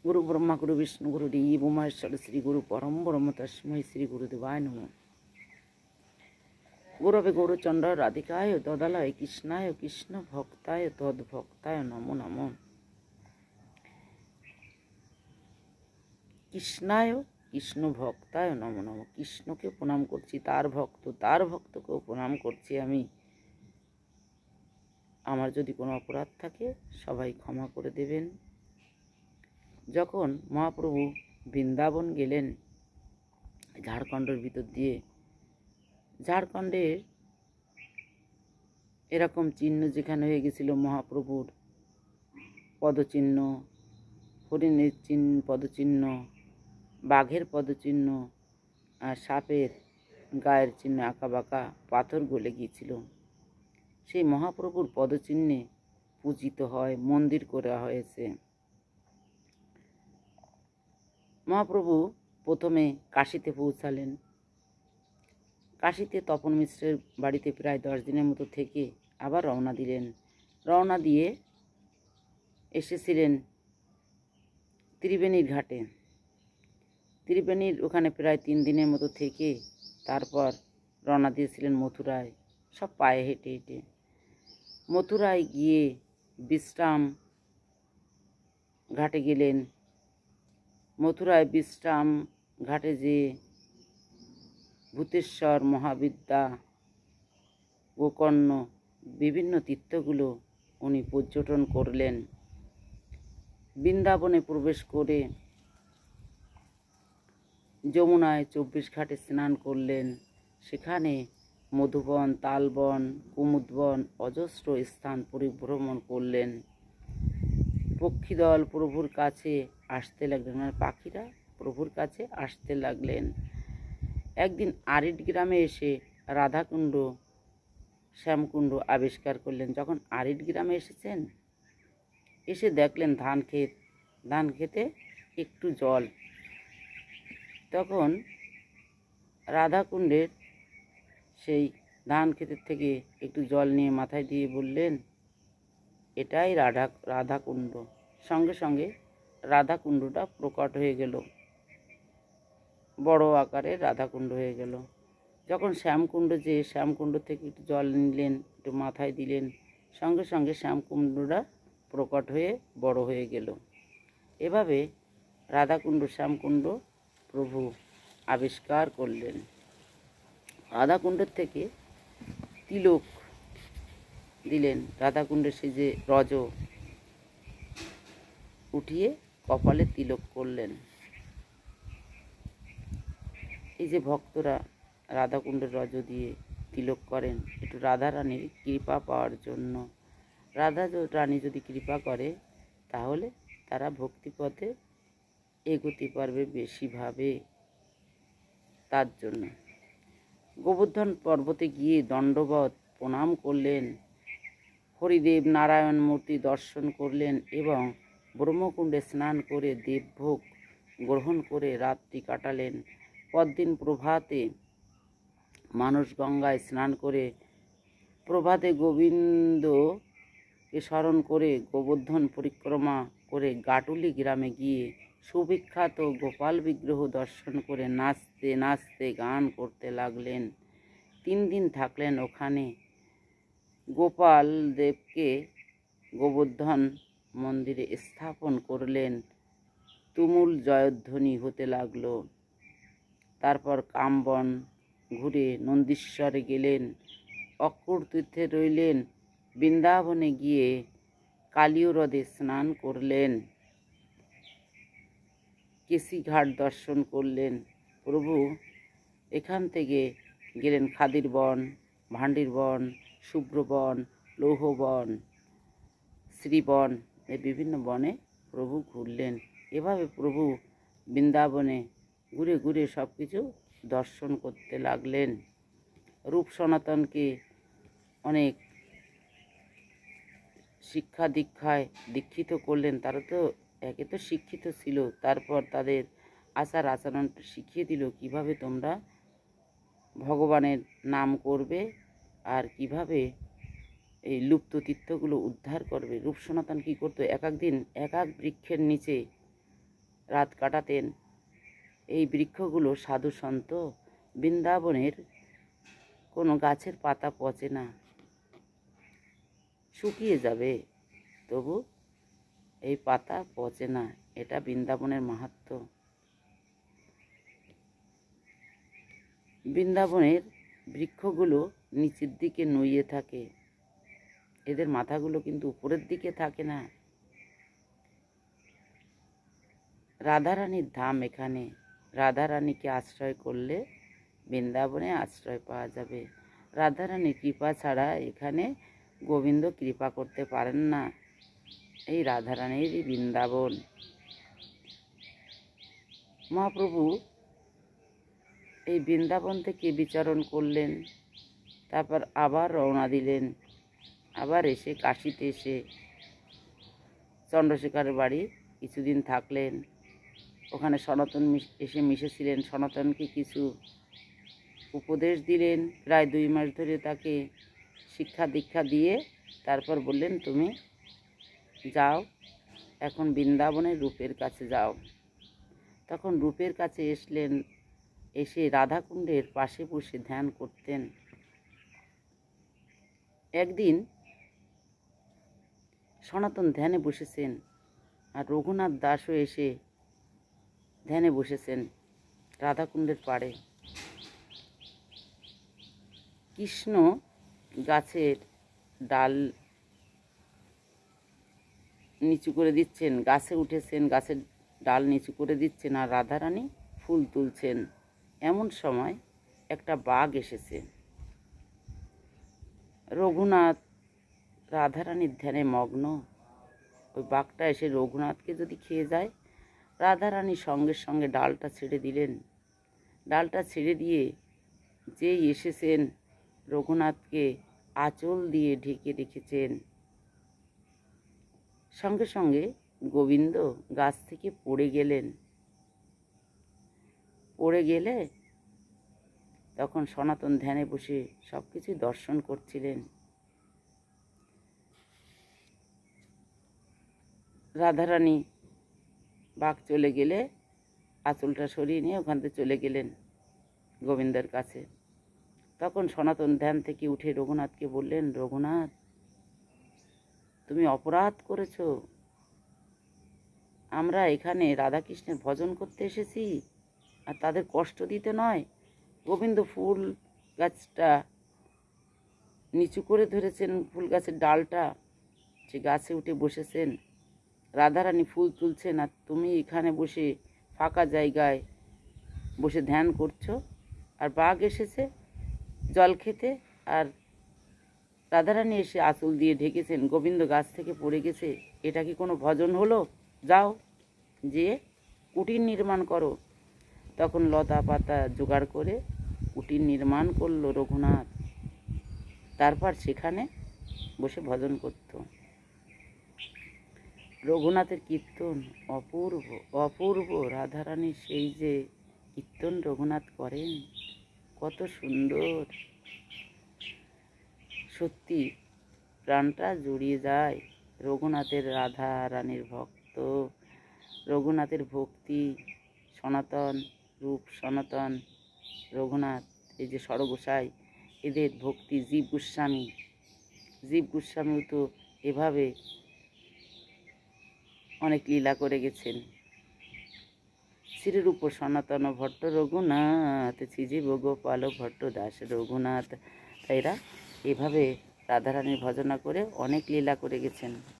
गुरु ब्रह्मा गुरु विष्णु गुरुदेव महेश्वर श्री गुरु परम ब्रह्म तस्मै श्री गुरुदेवाय नमः। गुरवे गौरचंद्र राधिकाय ददालय कृष्णाय कृष्ण भक्ताय तद्भक्ताय नमो नमः। कृष्णाय कृष्ण भक्ताय नमो नमः। कृष्ण के प्रणाम करছি, तार भक्त को प्रणाम करছি আমি। আমার যদি কোনো অপরাধ থাকে সবাই ক্ষমা করে দেবেন। যখন মহাপ্রভু বৃন্দাবন গেলেন ঝাড়খণ্ডের ভিতর দিয়ে, ঝাড়খণ্ডের এরকম চিহ্ন যেখানে হয়ে গেছিল মহাপ্রভুর পদচিহ্ন, হরিণের পদচিহ্ন, বাঘের পদচিহ্ন আর সাপের গায়ের চিহ্ন আঁকা বাঁকা পাথর গলে গিয়েছিল। সেই মহাপ্রভুর পদচিহ্নে পূজিত হয়, মন্দির করা হয়েছে। মহাপ্রভু প্রথমে কাশীতে পৌঁছালেন। কাশীতে তপন মিশ্রের বাড়িতে প্রায় 10 দিনের মতো থেকে আবার রওনা দিলেন। রওনা দিয়ে এসেছিলেন ত্রিবেণীর ঘাটে। ত্রিবেণীর ওখানে প্রায় 3 দিনের মতো থেকে তারপর রওনা দিয়েছিলেন মথুরায়, সব পায়ে হেঁটে হেঁটে। মথুরায় গিয়ে বিশ্রাম ঘাটে গেলেন। মথুরায় বিশ্রাম ঘাটে যে ভূতেশ্বর, মহাবিদ্যা, গোকর্ণ বিভিন্ন তীর্থগুলো উনি পর্যটন করলেন। বৃন্দাবনে প্রবেশ করে যমুনায় 24 ঘাটে স্নান করলেন। সেখানে মধুবন, তালবন, কুমুদবন অজস্র স্থান পরিভ্রমণ করলেন। পক্ষীদল প্রভুর কাছে আসতে লাগলেন, মানে পাখিরা প্রভুর কাছে আসতে লাগলেন। একদিন আরিট গ্রামে এসে রাধাকুণ্ড, শ্যামকুণ্ড আবিষ্কার করলেন। যখন আরিট গ্রামে এসেছেন, এসে দেখলেন ধান খেতে একটু জল। তখন রাধাকুণ্ডের সেই ধান ক্ষেতের থেকে একটু জল নিয়ে মাথায় দিয়ে বললেন, এটাই রাধাকুণ্ড। সঙ্গে সঙ্গে রাধাকুণ্ডটা প্রকট হয়ে গেল, বড় আকারে রাধাকুণ্ড হয়ে গেল। যখন শ্যামকুণ্ড শ্যামকুণ্ড থেকে একটু জল নিলেন, একটু মাথায় দিলেন, সঙ্গে সঙ্গে শ্যামকুণ্ডটা প্রকট হয়ে বড় হয়ে গেল। এভাবে রাধাকুণ্ড শ্যামকুণ্ড প্রভু আবিষ্কার করলেন। রাধাকুণ্ডের থেকে তিলক দিলেন। রাধাকুণ্ডে সে যে রজ উঠিয়ে কপালে তিলক করলেন। এই যে ভক্তরা রাধাকুণ্ডের রজ দিয়ে তিলক করেন, একটু রাধা রানীর কৃপা পাওয়ার জন্য। রাধা রানী যদি কৃপা করে তাহলে তারা ভক্তিপথে এগোতে পারবে বেশিভাবে। তার জন্য গোবর্ধন পর্বতে গিয়ে দণ্ডবত প্রণাম করলেন। হরিদেব নারায়ণ মূর্তি দর্শন করলেন এবং ব্রহ্মকুণ্ডে স্নান করে দেবভোগ গ্রহণ করে রাত্রি কাটালেন। পরদিন প্রভাতে মানস গঙ্গায় স্নান করে প্রভাতে গোবিন্দকে স্মরণ করে গোবর্ধন পরিক্রমা করে গাটুলি গ্রামে গিয়ে সুবিখ্যাত গোপাল বিগ্রহ দর্শন করে নাচতে নাচতে গান করতে লাগলেন। 3 দিন থাকলেন ওখানে। গোপাল দেবকে গোবর্ধন মন্দিরে স্থাপন করলেন। তুমুল জয়ধ্বনি হতে লাগলো। তারপর কামবন ঘুরে নন্দীশ্বরে গেলেন, অক্রূর তীর্থে রইলেন। বৃন্দাবনে গিয়ে কালীয় হ্রদে স্নান করলেন। কেশিঘাট দর্শন করলেন। প্রভু এখান থেকে গেলেন খাদির বন, ভান্ডির বন, শুভ্রবন, লৌহবন, শ্রীবন, এই বিভিন্ন বনে প্রভু ঘুরলেন। এভাবে প্রভু বৃন্দাবনে ঘুরে ঘুরে সব কিছু দর্শন করতে লাগলেন। রূপ সনাতনকে অনেক শিক্ষা দীক্ষায় দীক্ষিত করলেন। তারা তো একে তো শিক্ষিত ছিল, তারপর তাদের আচার আচরণটা শিখিয়ে দিল কিভাবে তোমরা ভগবানের নাম করবে আর কিভাবে এই লুপ্ত তীর্থগুলো উদ্ধার করবে। রূপ সনাতন কী করতো, এক এক দিন এক এক বৃক্ষের নিচে রাত কাটাতেন। এই বৃক্ষগুলো সাধু সন্ত, বৃন্দাবনের কোনো গাছের পাতা পচে না, শুকিয়ে যাবে তবু এই পাতা পচে না। এটা বৃন্দাবনের মাহাত্ম্য। বৃন্দাবনের বৃক্ষগুলো নিচের দিকে নুয়ে থাকে, এদের মাথাগুলো কিন্তু উপরের দিকে থাকে না। রাধারানীর ধাম এখানে। রাধারানীকে আশ্রয় করলে বৃন্দাবনে আশ্রয় পাওয়া যাবে। রাধারানীর কৃপা ছাড়া এখানে গোবিন্দ কৃপা করতে পারেন না। এই রাধারানীরই বৃন্দাবন। মহাপ্রভু এই বৃন্দাবন থেকে বিচরণ করলেন, তারপর আবার রওনা দিলেন। আবার এসে কাশীতে এসে চন্দ্রশেখরের বাড়ি কিছুদিন থাকলেন। ওখানে সনাতন এসে মিশেছিলেন, সনাতনকে কিছু উপদেশ দিলেন। প্রায় 2 মাস ধরে তাকে শিক্ষা দীক্ষা দিয়ে তারপর বললেন, তুমি যাও এখন বৃন্দাবনের রূপের কাছে যাও। তখন রূপের কাছে এসলেন, এসে রাধাকুণ্ডের পাশে বসে ধ্যান করতেন। একদিন সনাতন ধ্যানে বসেছেন, আর রঘুনাথ দাসও এসে ধ্যানে বসেছেন রাধাকুণ্ডের পাড়ে। কৃষ্ণ গাছের ডাল নিচু করে দিচ্ছেন, গাছে উঠেছেন, গাছের ডাল নিচু করে দিচ্ছেন, আর রাধারানী ফুল তুলছেন। এমন সময় একটা বাঘ এসেছে। রঘুনাথ রাধারানীর ধ্যানে মগ্ন। ওই বাঘটা এসে রঘুনাথকে যদি খেয়ে যায়, রাধারানী সঙ্গে সঙ্গে ডালটা ছেড়ে দিলেন। ডালটা ছেড়ে দিয়ে যেই এসেছেন, রঘুনাথকে আঁচল দিয়ে ঢেকে রেখেছেন। সঙ্গে সঙ্গে গোবিন্দ গাছ থেকে পড়ে গেলেন। পড়ে গেলে তখন সনাতন ধ্যানে বসে সব কিছু দর্শন করছিলেন। রাধারানী বাঘ চলে গেলে আঁচলটা সরিয়ে নিয়ে ওখান থেকে চলে গেলেন গোবিন্দের কাছে। তখন সনাতন ধ্যান থেকে উঠে রঘুনাথকে বললেন, রঘুনাথ, তুমি অপরাধ করেছো। আমরা এখানে রাধাকৃষ্ণের ভজন করতে এসেছি, আর তাদের কষ্ট দিতে নয়। গোবিন্দ ফুল গাছটা নিচু করে ধরেছেন, ফুল গাছের ডালটা, সে গাছে উঠে বসেছেন। রাধারানী ফুল তুলছেন, আর তুমি এখানে বসে ফাঁকা জায়গায় বসে ধ্যান করছো। আর বাঘ এসেছে জল খেতে, আর রাধারানী এসে আঁচল দিয়ে ঢেকেছেন, গোবিন্দ গাছ থেকে পড়ে গেছে। এটা কি কোনো ভজন হলো? যাও, যে কুটির নির্মাণ করো। তখন লতা পাতা জোগাড় করে কুটির নির্মাণ করলো রঘুনাথ। তারপর সেখানে বসে ভজন করত। রঘুনাথের কীর্তন অপূর্ব অপূর্ব। রাধারানীর সেই যে কীর্তন রঘুনাথ করেন, কত সুন্দর, সত্যি প্রাণটা জুড়িয়ে যায়। রঘুনাথের রাধা রানীর ভক্ত, রঘুনাথের ভক্তি, সনাতন রূপ, সনাতন রঘুনাথ, এই যে ষড়গোসাই, এদের ভক্তি। জীব গোস্বামীও তো এভাবে অনেক লীলা করে গেছেন। শ্রীরূপ সনাতন ভট্ট রঘুনাথ, শ্রীজীব গোপাল ভট্ট দাস রঘুনাথ। তাইরা এভাবে রাধারানীর ভজনা করে অনেক লীলা করে গেছেন।